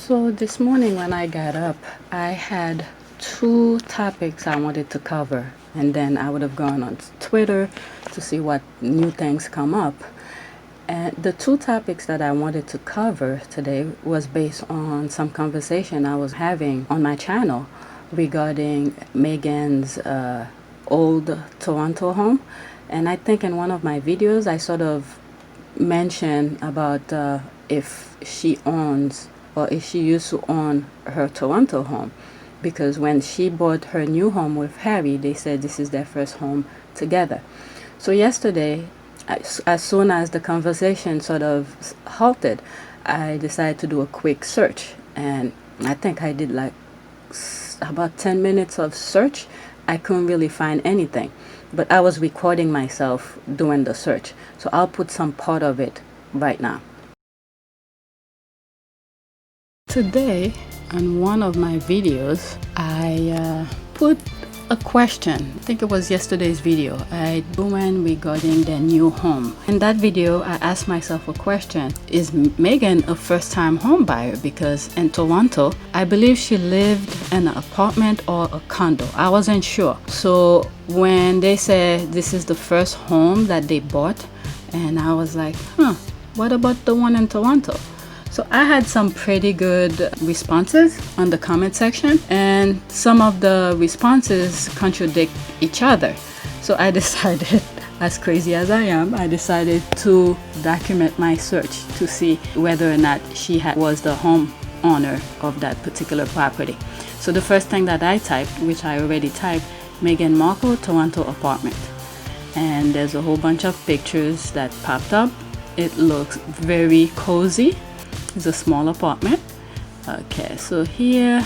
So this morning when I got up, I had two topics I wanted to cover, and then I would have gone on Twitter to see what new things come up. And the two topics that I wanted to cover today was based on some conversation I was having on my channel regarding Meghan's old Toronto home. And I think in one of my videos I sort of mentioned about if she owns or if she used to own her Toronto home, because when she bought her new home with Harry, they said this is their first home together. So yesterday, as soon as the conversation sort of halted, I decided to do a quick search, and I think I did like about 10 minutes of search. I couldn't really find anything, but I was recording myself doing the search, so I'll put some part of it right now. Today, on one of my videos, I put a question. I think it was yesterday's video. I went regarding their new home. In that video, I asked myself a question. Is Meghan a first-time home buyer? Because in Toronto, I believe she lived in an apartment or a condo. I wasn't sure. So when they said this is the first home that they bought, and I was like, what about the one in Toronto? So I had some pretty good responses on the comment section, and some of the responses contradict each other. So I decided, as crazy as I am, I decided to document my search to see whether or not she was the home owner of that particular property. So the first thing that I typed, which I already typed, Meghan Markle Toronto apartment. And there's a whole bunch of pictures that popped up. It looks very cozy. It's a small apartment. Okay, so here,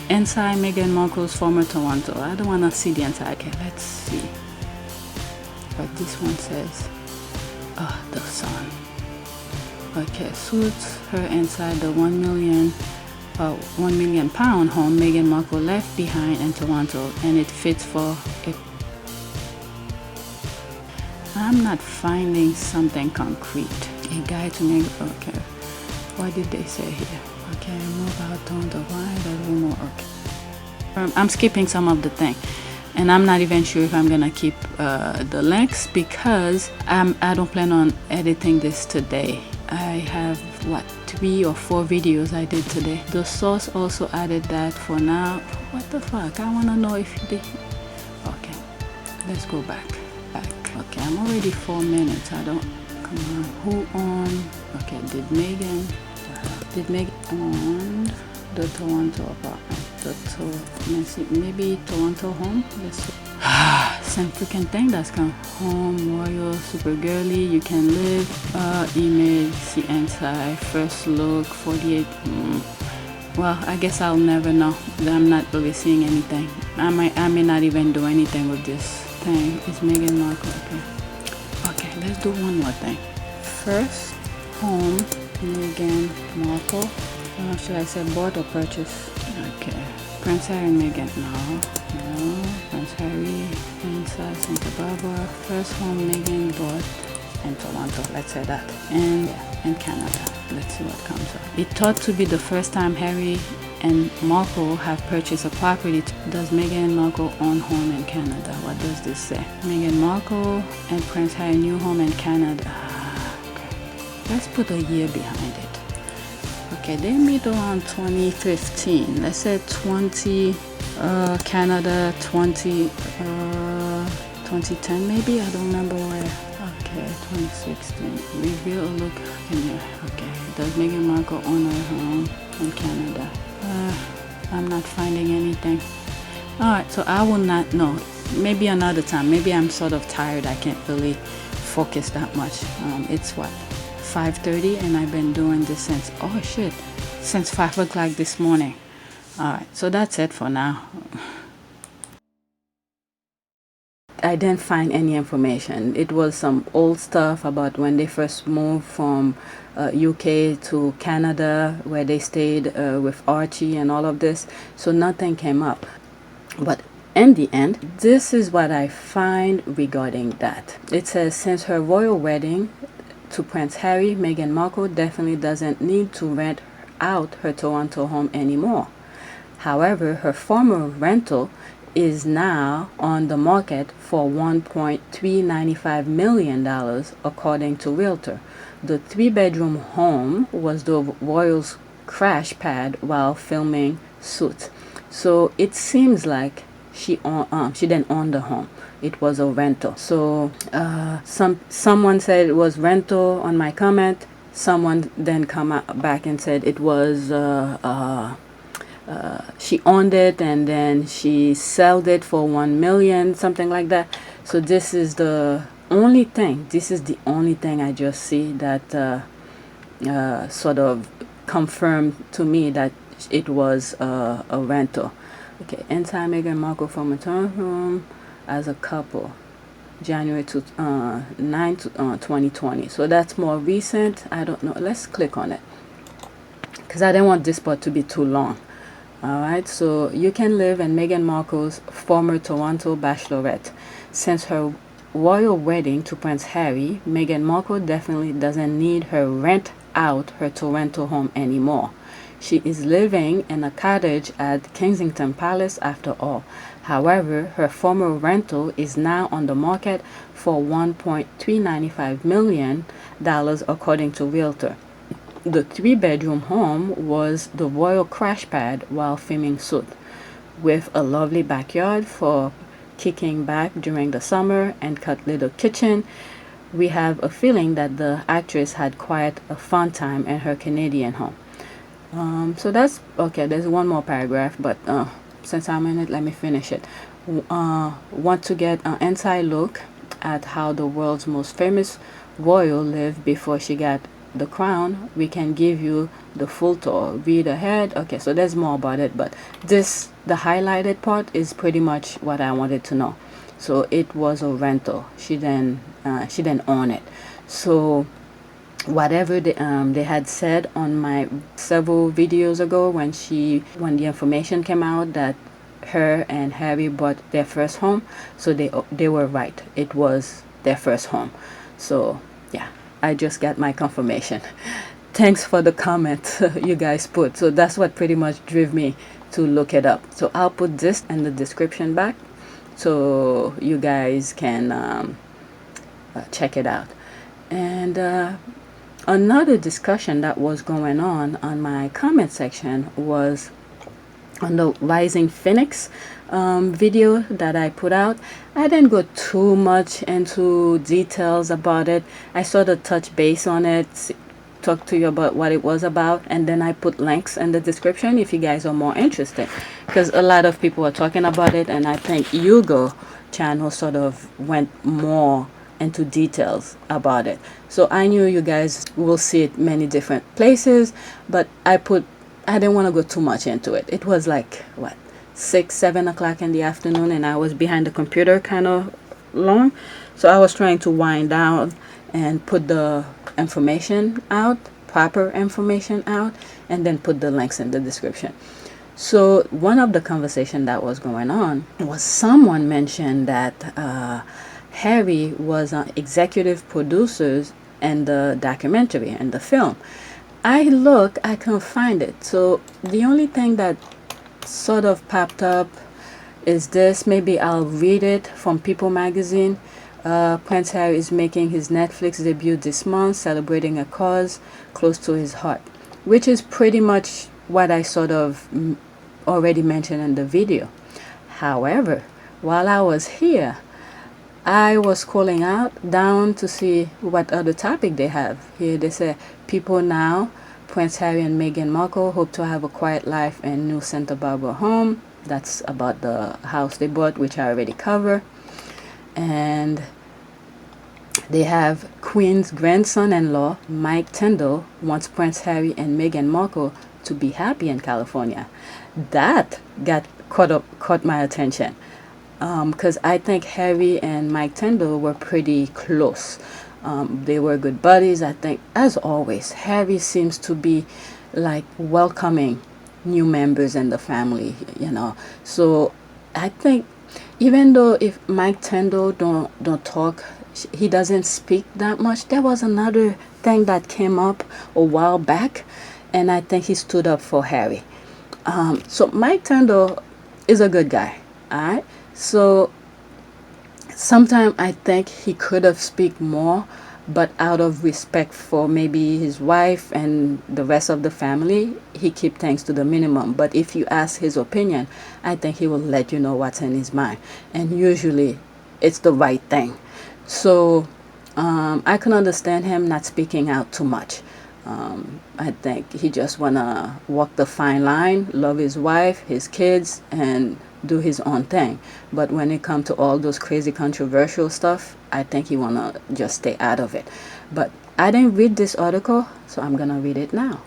inside Meghan Markle's former Toronto. I don't want to see the inside. Okay, let's see what this one says. Oh, the sun. Okay, suits her inside the 1 million pound home Meghan Markle left behind in Toronto, and it fits for it. I'm not finding something concrete. A guide to make. Okay, what did they say here? Okay, move out on the wide a little more. Okay, I'm skipping some of the thing, and I'm not even sure if I'm gonna keep the links, because I don't plan on editing this today. I have 3 or 4 videos I did today. The source also added that for now. What the fuck? I wanna know if they. Okay, let's go back. Okay, I'm already 4 minutes. I don't. Come on, who owned? Okay, did Meghan own the Toronto apartment? Maybe Toronto home. Let's see. Same freaking thing. That's come home, royal, super girly. You can live. Image, see inside. First look, 48. Well, I guess I'll never know. I'm not really seeing anything. I may not even do anything with this thing. It's Meghan Markle. Okay, let's do one more thing. First home, Meghan Markle. Should I say bought or purchase? Okay. Prince Harry and Meghan. No. Prince Harry inside Santa Barbara. First home Meghan bought in Toronto. Let's say that. And in Canada. Let's see what comes up. It thought to be the first time Harry and Markle have purchased a property. Does Meghan Markle own home in Canada? What does this say? Meghan Markle and Prince Harry new home in Canada. Okay. Let's put a year behind it. Okay, they meet around 2015. Let's say 20 Canada 2010 maybe. I don't remember where. Okay, 2016. Reveal a look in here. Okay, does Meghan Markle own her home in Canada? I'm not finding anything. Alright, so I will not know. Maybe another time. Maybe I'm sort of tired. I can't really focus that much. It's what? 5:30, and I've been doing this since 5 o'clock this morning. Alright, so that's it for now. I didn't find any information. It was some old stuff about when they first moved from UK to Canada, where they stayed with Archie and all of this. So nothing came up. But in the end, this is what I find regarding that. It says, since her royal wedding, to Prince Harry, Meghan Markle definitely doesn't need to rent out her Toronto home anymore. However, her former rental is now on the market for $1.395 million, according to Realtor. The three-bedroom home was the royals' crash pad while filming Suits. So it seems like she didn't own the home. It was a rental. So someone said it was rental on my comment. Someone then come back and said it was she owned it and then she sold it for 1 million, something like that. So this is the only thing. This is the only thing I just see that sort of confirmed to me that it was a rental. Okay, inside Meghan Markle from a turn room as a couple, January 9 to 2020. So that's more recent. I don't know. Let's click on it because I didn't want this part to be too long. Alright, so you can live in Meghan Markle's former Toronto bachelorette. Since her royal wedding to Prince Harry, Meghan Markle definitely doesn't need her rent out her Toronto home anymore. She is living in a cottage at Kensington Palace after all. However, her former rental is now on the market for $1.395 million, according to Realtor. The three-bedroom home was the royal crash pad while filming Suits, with a lovely backyard for kicking back during the summer and cut little kitchen. We have a feeling that the actress had quite a fun time in her Canadian home. So that's okay. There's one more paragraph, but since I'm in it, let me finish it. Want to get an inside look at how the world's most famous royal lived before she got the crown? We can give you the full tour. Read ahead. Okay, so there's more about it, but the highlighted part is pretty much what I wanted to know. So it was a rental. She didn't own it. So whatever they had said on my several videos ago when the information came out that her and Harry bought their first home, so they were right. It was their first home. So yeah, I just got my confirmation. Thanks for the comment you guys put. So that's what pretty much drove me to look it up. So I'll put this in the description back so you guys can check it out. And another discussion that was going on my comment section was on the Rising Phoenix video that I put out. I didn't go too much into details about it. I sort of touched base on it, talk to you about what it was about, and then I put links in the description if you guys are more interested, because a lot of people are talking about it, and I think Hugo channel sort of went more into details about it. So I knew you guys will see it many different places, but I didn't want to go too much into it. It was like what, 6-7 o'clock in the afternoon, and I was behind the computer kind of long, so I was trying to wind down and put the information out, proper information out, and then put the links in the description. So one of the conversation that was going on was someone mentioned that Harry was an executive producer in the documentary and the film. I couldn't find it. So the only thing that sort of popped up is this. Maybe I'll read it from People magazine. Prince Harry is making his Netflix debut this month, celebrating a cause close to his heart, which is pretty much what I sort of already mentioned in the video. However, while I was here, I was scrolling down to see what other topic they have. Here they say, people now, Prince Harry and Meghan Markle hope to have a quiet life in new Santa Barbara home. That's about the house they bought, which I already covered. And they have Queen's grandson-in-law, Mike Tindall, wants Prince Harry and Meghan Markle to be happy in California. That caught my attention. Because I think Harry and Mike Tindall were pretty close. They were good buddies. I think, as always, Harry seems to be like welcoming new members in the family, So I think, even though if Mike Tindall don't talk he doesn't speak that much. There was another thing that came up a while back, and I think he stood up for Harry. So Mike Tindall is a good guy. All right. So sometimes I think he could have speak more, but out of respect for maybe his wife and the rest of the family, he keep things to the minimum. But if you ask his opinion, I think he will let you know what's in his mind, and usually it's the right thing. So I can understand him not speaking out too much. I think he just wanna walk the fine line, love his wife, his kids, and do his own thing. But when it comes to all those crazy controversial stuff, I think he wanna just stay out of it. But I didn't read this article, so I'm gonna read it now.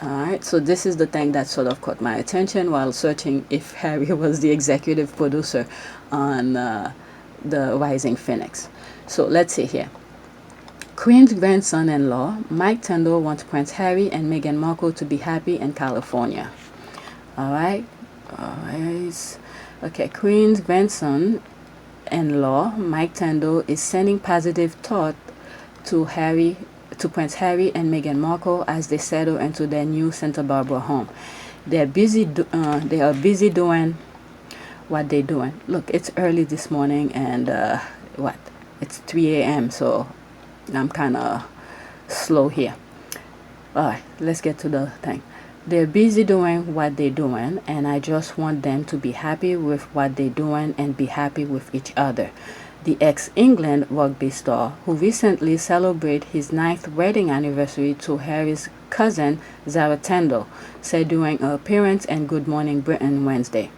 Alright, so this is the thing that sort of caught my attention while searching if Harry was the executive producer on the Rising Phoenix. So let's see here. Queen's grandson-in-law, Mike Tindall, wants Prince Harry and Meghan Markle to be happy in California. Alright. Okay, Queen's grandson-in-law, Mike Tindall, is sending positive thought to Prince Harry and Meghan Markle as they settle into their new Santa Barbara home. They are busy doing what they're doing. Look, it's early this morning, and it's 3 a.m., so I'm kind of slow here. Alright, let's get to the thing. They're busy doing what they're doing, and I just want them to be happy with what they're doing and be happy with each other. The ex-England rugby star, who recently celebrated his 9th wedding anniversary to Harry's cousin Zara Tindall, said during an appearance in Good Morning Britain Wednesday.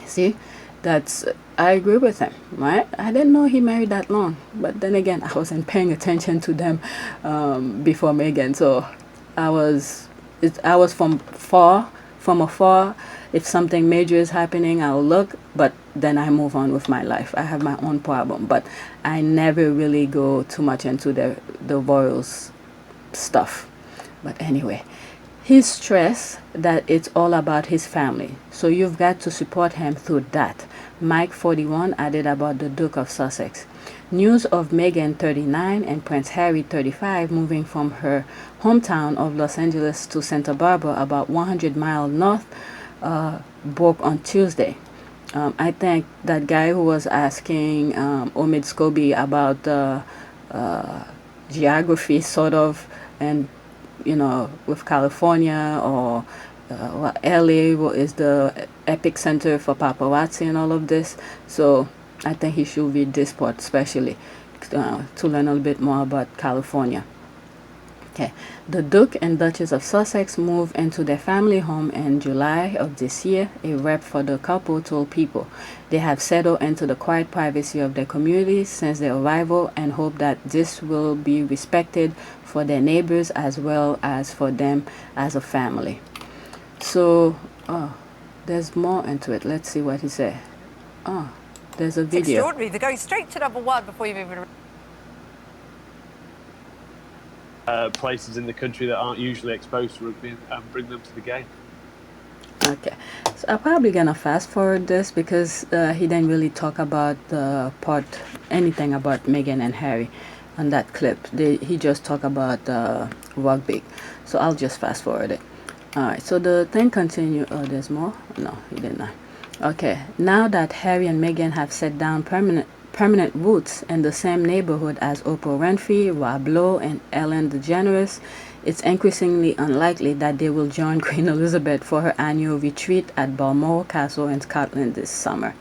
See, I agree with him, right? I didn't know he married that long, but then again, I wasn't paying attention to them before Meghan, so I was from afar. If something major is happening, I'll look, but then I move on with my life. I have my own problem, but I never really go too much into the royals stuff. But anyway, he's stressed that it's all about his family, so you've got to support him through that. Mike, 41, added about the Duke of Sussex. News of Meghan, 39, and Prince Harry, 35, moving from her hometown of Los Angeles to Santa Barbara, about 100 miles north, broke on Tuesday. I think that guy who was asking Omid Scobie about geography, sort of, and with California or LA is the epicenter for paparazzi and all of this. So I think he should read this part especially to learn a little bit more about California. Okay, the Duke and Duchess of Sussex moved into their family home in July of this year. A rep for the couple told People they have settled into the quiet privacy of their community since their arrival and hope that this will be respected for their neighbors as well as for them as a family. So, there's more into it. Let's see what he said. There's a video. It's extraordinary. They're going straight to number one before you've even... places in the country that aren't usually exposed to rugby and bring them to the game. Okay, so I'm probably gonna fast forward this because he didn't really talk about anything about Meghan and Harry on that clip. He just talked about rugby, so I'll just fast forward it. Alright, so the thing continues. Oh, there's more? No, he did not. Okay, now that Harry and Meghan have set down permanent roots in the same neighborhood as Oprah Winfrey, Rob Lowe, and Ellen DeGeneres, it's increasingly unlikely that they will join Queen Elizabeth for her annual retreat at Balmoral Castle in Scotland this summer.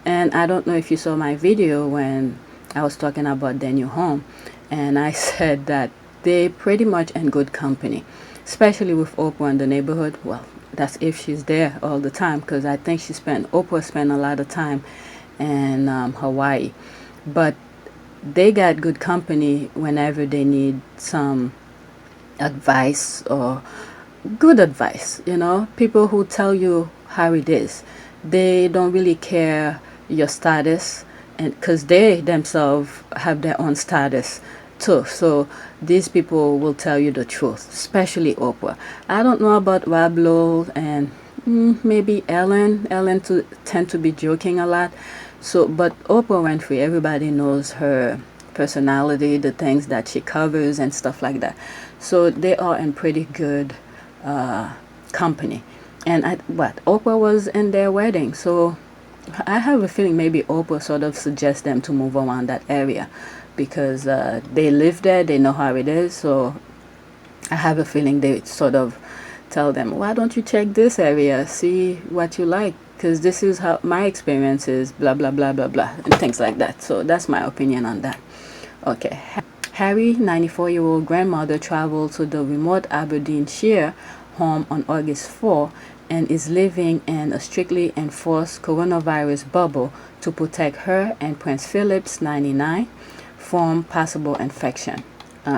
And I don't know if you saw my video when I was talking about their new home, and I said that they're pretty much in good company, especially with Oprah in the neighborhood. Well, that's if she's there all the time, because I think Oprah spent a lot of time in Hawaii. But they got good company whenever they need some advice or good advice. People who tell you how it is. They don't really care your status, and because they themselves have their own status too. So these people will tell you the truth, especially Oprah. I don't know about Rob Lowe and maybe Ellen. Ellen tend to be joking a lot. So, but Oprah Winfrey, everybody knows her personality, the things that she covers and stuff like that. So they are in pretty good company. And Oprah was in their wedding, so I have a feeling maybe Oprah sort of suggests them to move around that area because they live there, they know how it is. So I have a feeling they sort of tell them, why don't you check this area, see what you like, because this is how my experience is, blah blah blah blah blah, and things like that. So that's my opinion on that. Okay. Harry, 94-year-old grandmother, traveled to the remote Aberdeenshire home on August 4 and is living in a strictly enforced coronavirus bubble to protect her and Prince Philip's, 99, from possible infection.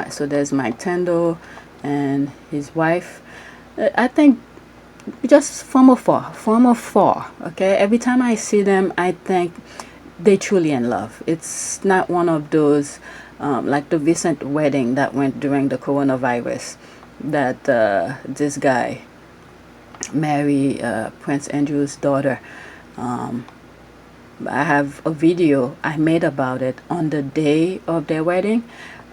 So there's Mike Tindall and his wife. I think just from afar, okay? Every time I see them, I think they truly in love. It's not one of those like the recent wedding that went during the coronavirus that this guy marry Prince Andrew's daughter. I have a video I made about it on the day of their wedding.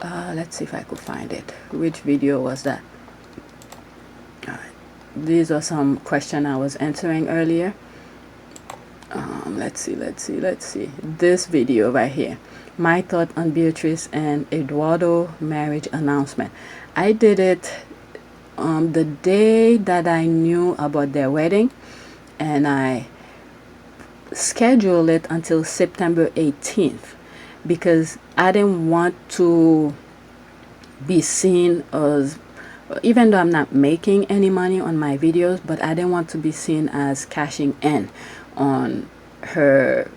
Let's see if I could find it. Which video was that? These are some questions I was answering earlier. Let's see. This video right here. My thought on Beatrice and Eduardo marriage announcement. I did it the day that I knew about their wedding, and I scheduled it until September 18th because I didn't want to be seen as, even though I'm not making any money on my videos, but I didn't want to be seen as cashing in on her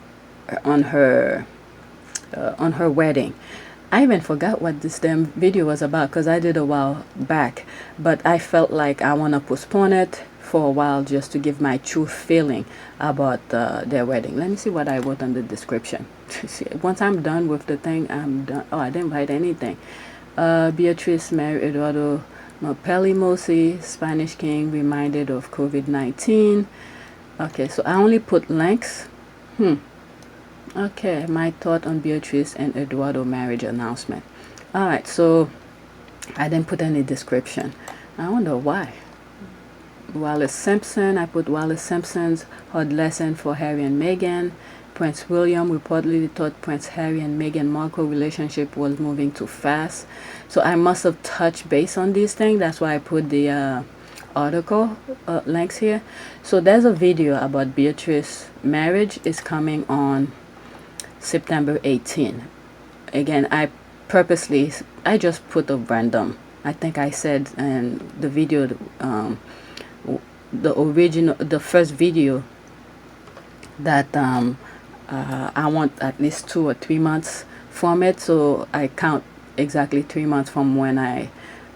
wedding. I even forgot what this damn video was about because I did a while back, but I felt like I want to postpone it for a while just to give my true feeling about their wedding. Let me see what I wrote on the description. Once I'm done with the thing, I'm done. Oh, I didn't write anything. Beatrice married Eduardo Mosi, Spanish king, reminded of COVID-19. Okay, so I only put links. Okay, my thought on Beatrice and Eduardo marriage announcement. Alright, so I didn't put any description. I wonder why. Wallace Simpson, I put Wallace Simpson's hard lesson for Harry and Meghan. Prince William reportedly thought Prince Harry and Meghan Markle relationship was moving too fast. So I must have touched base on these things. That's why I put the article links here. So there's a video about Beatrice marriage is coming on September 18. Again, I just put a random. I think I said in the video, the first video, that I want at least 2 or 3 months from it. So I count exactly 3 months from when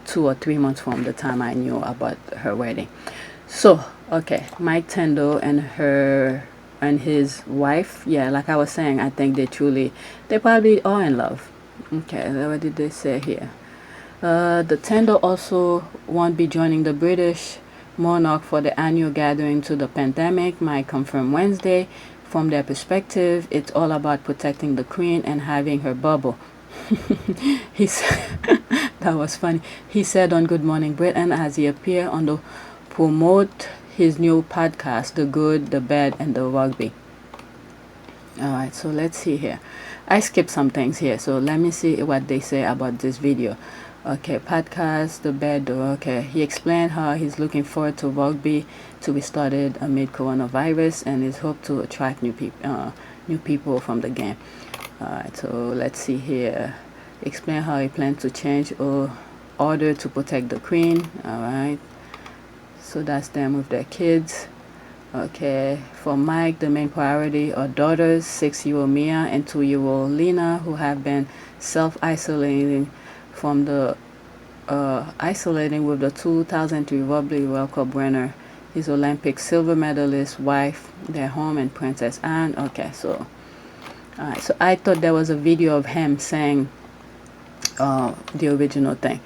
2 or 3 months from the time I knew about her wedding. So, okay, Mike Tindall and his wife, yeah, like I was saying, I think they probably are in love. Okay, what did they say here? The Tindall also won't be joining the British monarch for the annual gathering to the pandemic, might confirm Wednesday. From their perspective, it's all about protecting the Queen and having her bubble. He said, that was funny. He said on Good Morning Britain as he appeared on the promote his new podcast, The Good, the Bad, and the Rugby. Alright, so let's see here. I skipped some things here, so let me see what they say about this video. Okay, podcast, The Bad, okay. He explained how he's looking forward to rugby to be started amid coronavirus and his hope to attract new people from the game. Alright, so let's see here. Explain how he plans to change order to protect the Queen. Alright. So that's them with their kids. Okay, for Mike, the main priority are daughters, 6-year-old Mia and 2-year-old Lena, who have been self-isolating from the isolating with the 2003 Rugby World Cup winner, his Olympic silver medalist wife, their home, and Princess Anne. Okay, so alright, so I thought there was a video of him saying the original thing.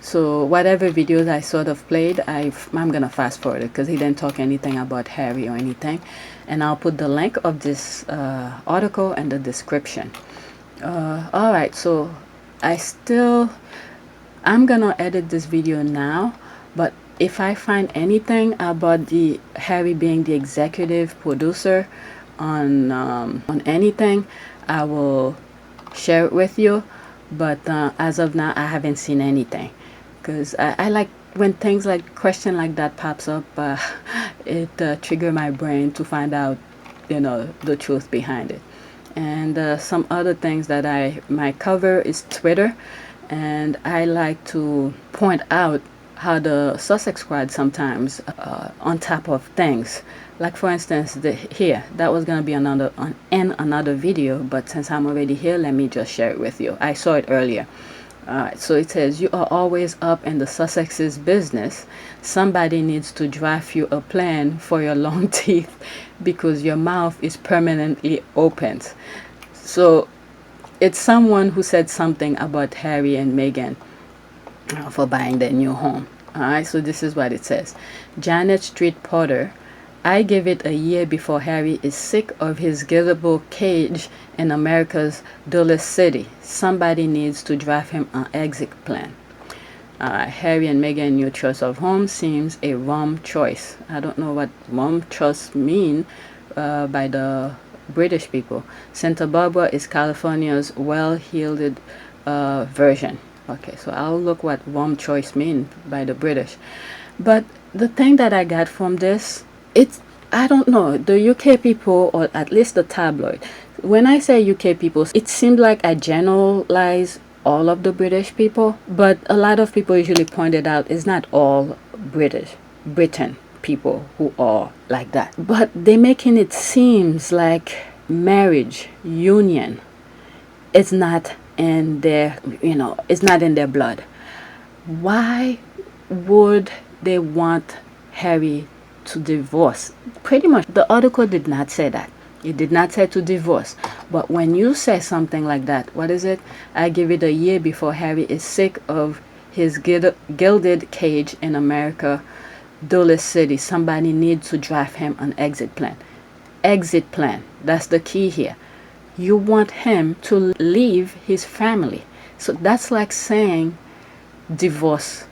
So whatever videos I sort of played, I'm gonna fast forward it because he didn't talk anything about Harry or anything. And I'll put the link of this article in the description. All right, so I'm gonna edit this video now, but if I find anything about the Harry being the executive producer on anything, I will share it with you. But as of now, I haven't seen anything, because I like when things like question like that pops up. It trigger my brain to find out, the truth behind it. And some other things that I might cover is Twitter, and I like to point out how the Sussex squad sometimes on top of things. Like for instance, that was gonna be another video, but since I'm already here, let me just share it with you. I saw it earlier. Alright, so it says, you are always up in the Sussex's business. Somebody needs to draft you a plan for your long teeth because your mouth is permanently open. So it's someone who said something about Harry and Meghan for buying their new home. Alright, so this is what it says. Janet Street Porter, I give it a year before Harry is sick of his gildable cage in America's dullest city. Somebody needs to draft him an exit plan. Harry and Meghan new choice of home seems a wrong choice. I don't know what wrong choice mean by the British people. Santa Barbara is California's well-heeled version. Okay, so I'll look what warm choice mean by the British. But the thing that I got from this, I don't know, the UK people, or at least the tabloid, when I say UK people, it seemed like I generalize all of the British people, but a lot of people usually pointed out it's not all Britain people who are like that. But they're making it seems like marriage, union, it's not in their, it's not in their blood. Why would they want Harry to divorce? Pretty much the article did not say that. It did not say to divorce. But when you say something like that, what is it? I give it a year before Harry is sick of his gilded cage in America, dullest city. Somebody needs to draft him an exit plan. Exit plan. That's the key here. You want him to leave his family. So that's like saying divorce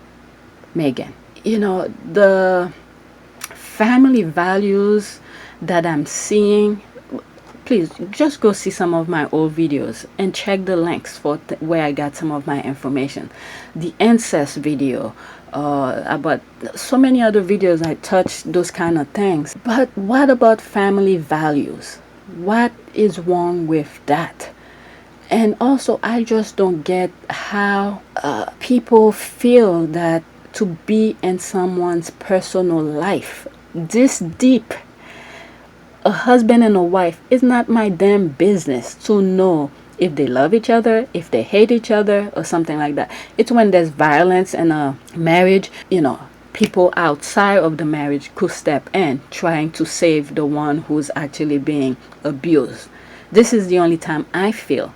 Meghan. The family values that I'm seeing, please just go see some of my old videos and check the links for where I got some of my information. The incest video, about so many other videos I touch those kind of things. But what about family values? What is wrong with that? And also, I just don't get how people feel that to be in someone's personal life this deep, a husband and a wife, is not my damn business to know if they love each other, if they hate each other, or something like that. It's when there's violence in a marriage, people outside of the marriage could step in trying to save the one who's actually being abused. This is the only time I feel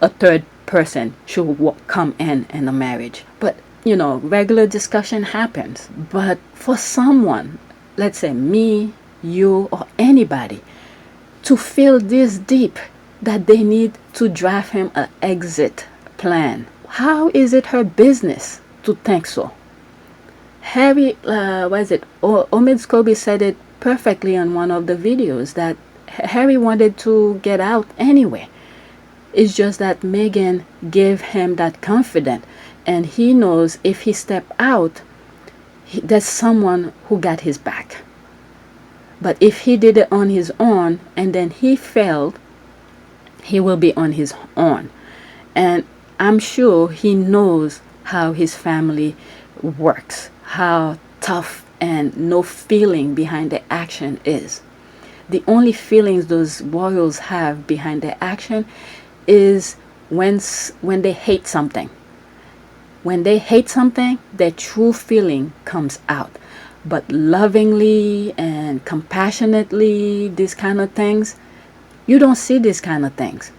a third person should come in a marriage. But regular discussion happens. But for someone, let's say me, you, or anybody, to feel this deep that they need to draft him an exit plan, how is it her business to think so? Harry, Omid Scobie said it perfectly on one of the videos that Harry wanted to get out anyway. It's just that Meghan gave him that confidence, and he knows if he step out, there's someone who got his back. But if he did it on his own and then he failed, he will be on his own. And I'm sure he knows how his family works, how tough and no feeling behind the action is. The only feelings those royals have behind their action is when they hate something. When they hate something, their true feeling comes out. But lovingly and compassionately, these kind of things, you don't see these kind of things.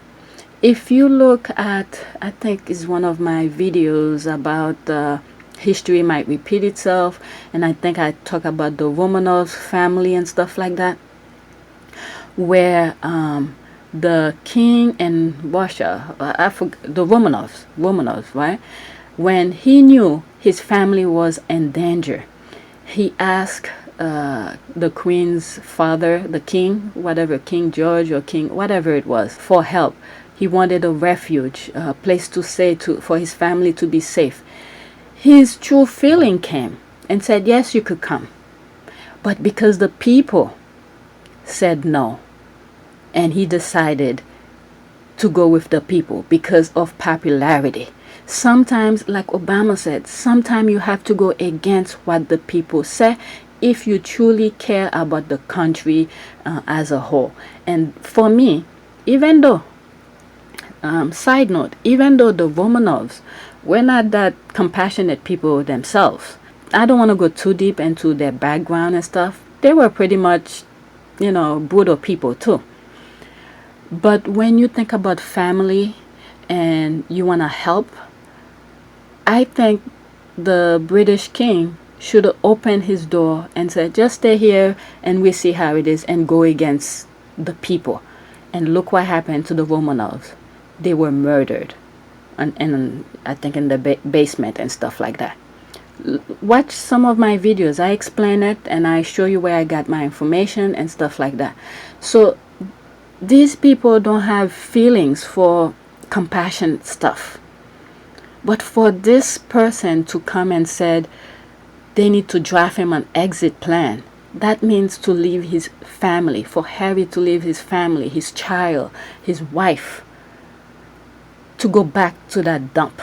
If you look at, I think it's one of my videos about history might repeat itself. And I think I talk about the Romanov family and stuff like that, where the king in Russia, the Romanovs, right? When he knew his family was in danger, he asked the queen's father, the king, whatever, King George or King, whatever it was, for help. He wanted a refuge, a place to stay, for his family to be safe. His true feeling came and said, yes, you could come. But because the people said no, and he decided to go with the people because of popularity. Sometimes, like Obama said, sometimes you have to go against what the people say if you truly care about the country as a whole. And for me, even though, side note, even though the Romanovs were not that compassionate people themselves, I don't want to go too deep into their background and stuff. They were pretty much, brutal people too. But when you think about family and you want to help, I think the British king should have opened his door and said, just stay here and we see how it is, and go against the people. And look what happened to the Romanovs. They were murdered. And I think in the basement and stuff like that. Watch some of my videos. I explain it and I show you where I got my information and stuff like that. So these people don't have feelings for compassion stuff. But for this person to come and said they need to draft him an exit plan, that means to leave his family, for Harry to leave his family, his child, his wife, to go back to that dump.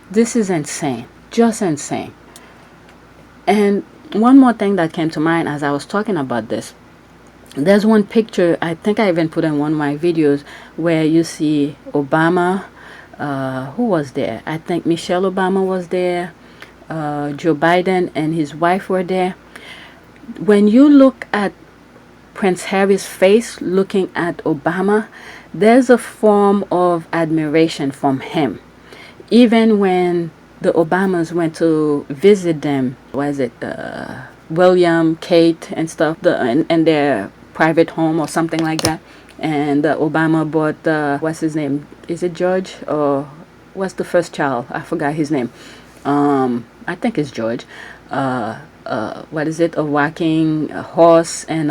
This is insane, just insane. And one more thing that came to mind as I was talking about this. There's one picture, I think I even put in one of my videos, where you see Obama, who was there? I think Michelle Obama was there, Joe Biden and his wife were there. When you look at Prince Harry's face looking at Obama, there's a form of admiration from him. Even when the Obamas went to visit them, William, Kate and stuff, and their private home or something like that, and Obama bought what's his name, is it George, or what's the first child, I forgot his name, I think it's George, what is it, a walking horse, and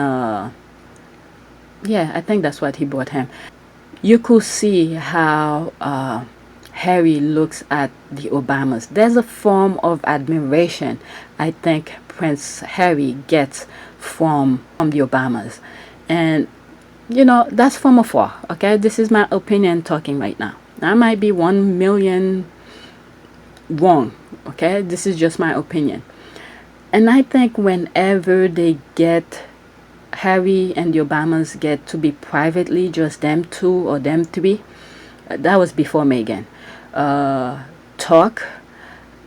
yeah, I think that's what he bought him. You could see how Harry looks at the Obamas. There's a form of admiration I think Prince Harry gets from the Obamas. And that's from afar. Okay, this is my opinion talking right now. I might be 1 million wrong. Okay, this is just my opinion. And I think whenever they get, Harry and the Obamas get to be privately just them two or them three, that was before Meghan, talk,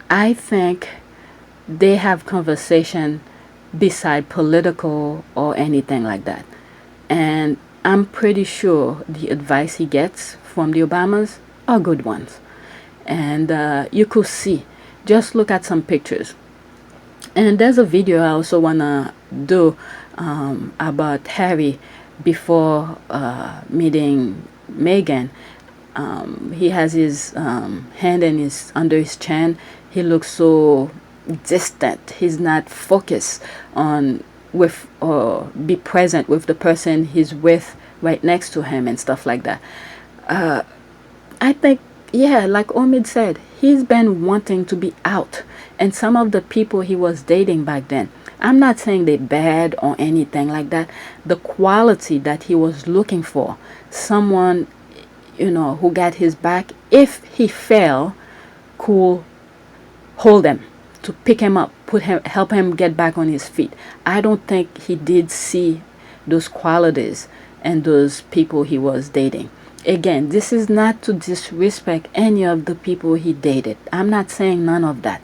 I think they have conversation beside political or anything like that. And I'm pretty sure the advice he gets from the Obamas are good ones. And you could see, just look at some pictures. And there's a video I also want to do about Harry before meeting Meghan. He has his hand in under his chin. He looks so distant. He's not focused on with or be present with the person he's with right next to him and stuff like that. I think, yeah, like Omid said, he's been wanting to be out. And some of the people he was dating back then, I'm not saying they're bad or anything like that. The quality that he was looking for, someone, who got his back, if he fell, could hold him, to pick him up, help him get back on his feet. I don't think he did see those qualities and those people he was dating. Again, this is not to disrespect any of the people he dated. I'm not saying none of that.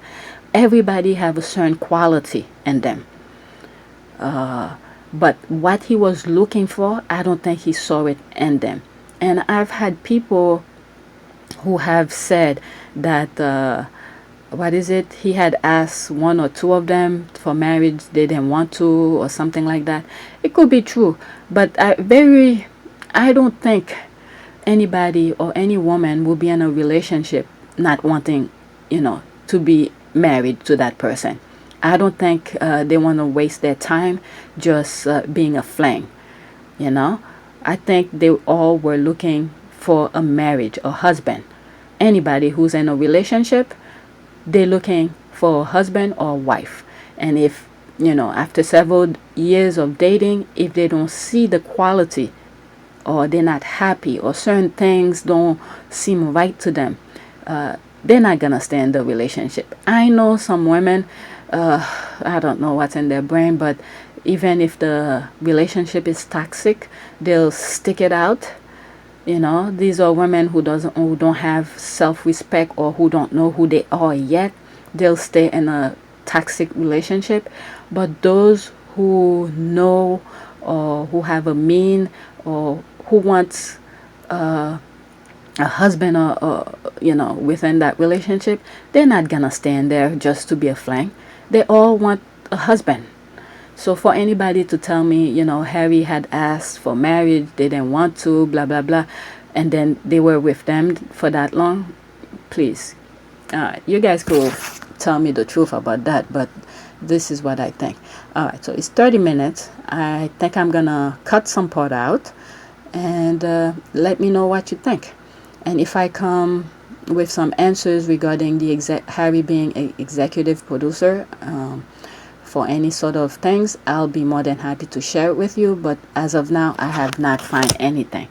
Everybody have a certain quality in them. But what he was looking for, I don't think he saw it in them. And I've had people who have said that what is it, he had asked one or two of them for marriage, they didn't want to, or something like that. It could be true, but I don't think anybody or any woman will be in a relationship not wanting, to be married to that person. I don't think they want to waste their time just being a fling. I think they all were looking for a marriage, a husband. Anybody who's in a relationship, they're looking for a husband or a wife. And if, after several years of dating, if they don't see the quality, or they're not happy, or certain things don't seem right to them, they're not gonna stay in the relationship. I know some women, I don't know what's in their brain, but even if the relationship is toxic, they'll stick it out. These are women who don't have self-respect, or who don't know who they are yet. They'll stay in a toxic relationship. But those who know, or who have a mean, or who wants a husband, or within that relationship, they're not gonna stand there just to be a fling. They all want a husband. So for anybody to tell me, Harry had asked for marriage, they didn't want to, blah blah blah, and then they were with them for that long, please, you guys could tell me the truth about that, but this is what I think. All right, so it's 30 minutes. I think I'm gonna cut some part out, and let me know what you think. And if I come with some answers regarding the Harry being an executive producer, for any sort of things, I'll be more than happy to share it with you. But as of now, I have not found anything.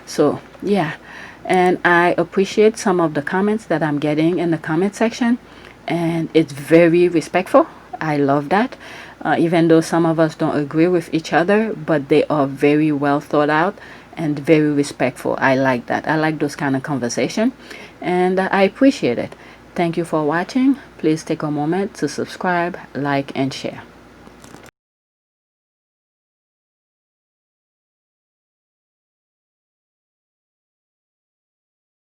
So yeah, and I appreciate some of the comments that I'm getting in the comment section, and it's very respectful. I love that. Even though some of us don't agree with each other, but they are very well thought out and very respectful. I like that. I like those kind of conversation, and I appreciate it. Thank you for watching. Please take a moment to subscribe, like, and share.